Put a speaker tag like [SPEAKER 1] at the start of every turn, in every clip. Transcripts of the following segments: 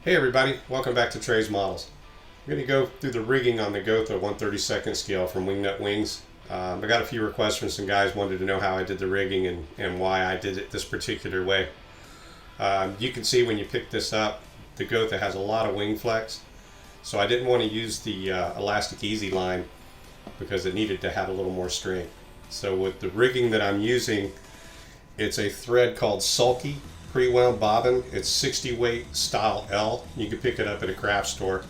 [SPEAKER 1] Hey everybody, welcome back to Trey's Models. I'm going to go through the rigging on the Gotha 1/32 scale from Wingnut Wings. I got a few requests from some guys wanted to know how I did the rigging and why I did it this particular way. You can see when you pick this up, the Gotha has a lot of wing flex, so I didn't want to use the elastic easy line because it needed to have a little more strength. So with the rigging that I'm using, it's a thread called Sulky pre-wound bobbin. It's 60 weight style L. You can pick it up at a craft store.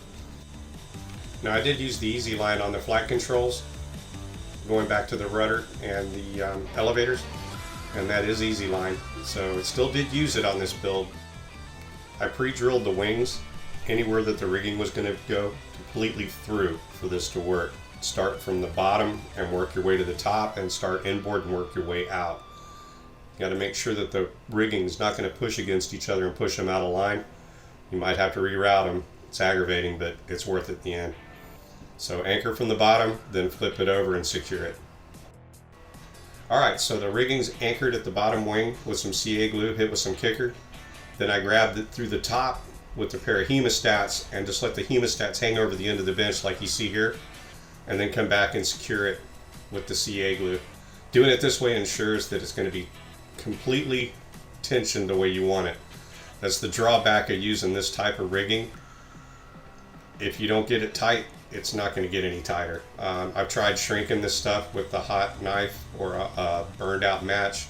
[SPEAKER 1] Now I did use the easy line on the flight controls, going back to the rudder and the elevators, and that is easy line. So it still did use it on this build. I pre-drilled the wings anywhere that the rigging was going to go completely through for this to work. Start from the bottom and work your way to the top, and start inboard and work your way out. You got to make sure that the rigging is not going to push against each other and push them out of line. You might have to reroute them. It's aggravating, but it's worth it at the end. So anchor from the bottom, then flip it over and secure it. Alright, so the rigging's anchored at the bottom wing with some CA glue, hit with some kicker. Then I grabbed it through the top with a pair of hemostats and just let the hemostats hang over the end of the bench like you see here, and then come back and secure it with the CA glue. Doing it this way ensures that it's going to be completely tensioned the way you want it. That's the drawback of using this type of rigging. If you don't get it tight, it's not going to get any tighter. I've tried shrinking this stuff with a hot knife or a burned out match.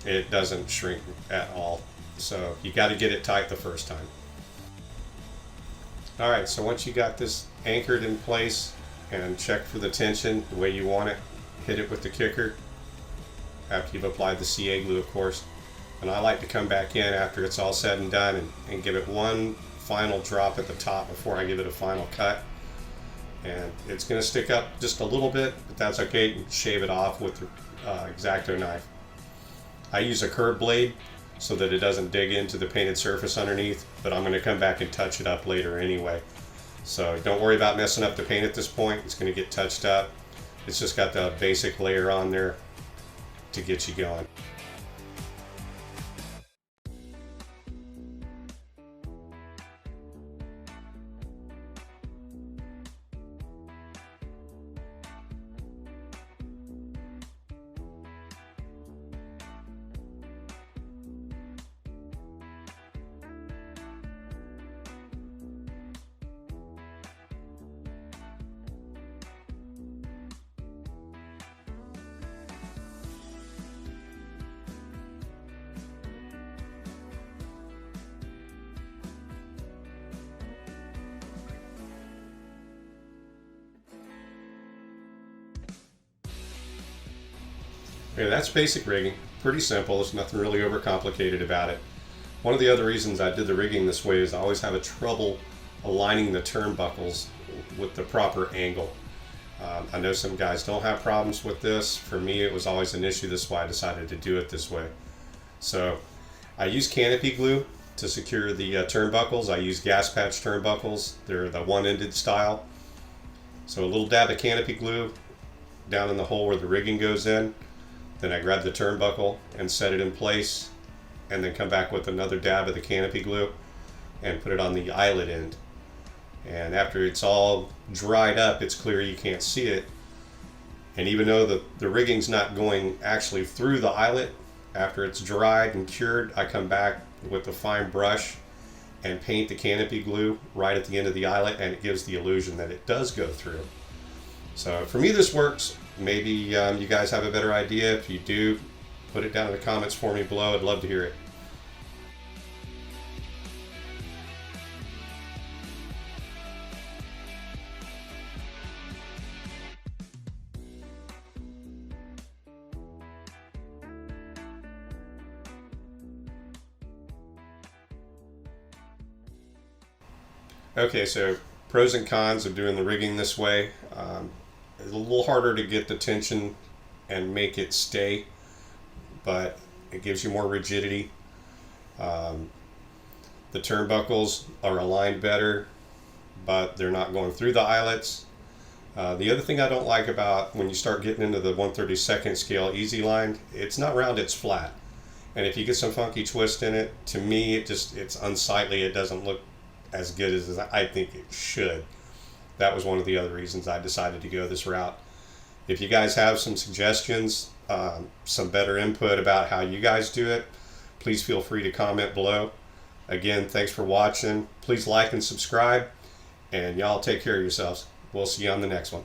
[SPEAKER 1] It doesn't shrink at all. So you got to get it tight the first time. Alright, so once you got this anchored in place and check for the tension the way you want it, hit it with the kicker after you've applied the CA glue, of course. And I like to come back in after it's all said and done and give it one final drop at the top before I give it a final cut. And it's going to stick up just a little bit, but that's okay. You can shave it off with the X-Acto knife. I use a curved blade so that it doesn't dig into the painted surface underneath, but I'm going to come back and touch it up later anyway. So don't worry about messing up the paint at this point. It's going to get touched up. It's just got the basic layer on there to get you going. Okay, that's basic rigging. Pretty simple. There's nothing really overcomplicated about it. One of the other reasons I did the rigging this way is I always have a trouble aligning the turnbuckles with the proper angle. I know some guys don't have problems with this. For me, it was always an issue. That's why I decided to do it this way. So I use canopy glue to secure the turnbuckles. I use gas patch turnbuckles. They're the one-ended style. So a little dab of canopy glue down in the hole where the rigging goes in. Then I grab the turnbuckle and set it in place, and then come back with another dab of the canopy glue and put it on the eyelet end. And after it's all dried up, it's clear you can't see it. And even though the rigging's not going actually through the eyelet, after it's dried and cured, I come back with a fine brush and paint the canopy glue right at the end of the eyelet, and it gives the illusion that it does go through. So for me, this works. Maybe you guys have a better idea. If you do, put it down in the comments for me below. I'd love to hear it. Okay, so pros and cons of doing the rigging this way. It's a little harder to get the tension and make it stay, but it gives you more rigidity. The turnbuckles are aligned better, but they're not going through the eyelets. The other thing I don't like about when you start getting into the 1/32 scale easy line, it's not round, it's flat. And if you get some funky twist in it, to me it's unsightly. It doesn't look as good as I think it should. That was one of the other reasons I decided to go this route. If you guys have some suggestions, some better input about how you guys do it, please feel free to comment below. Again, thanks for watching. Please like and subscribe, and y'all take care of yourselves. We'll see you on the next one.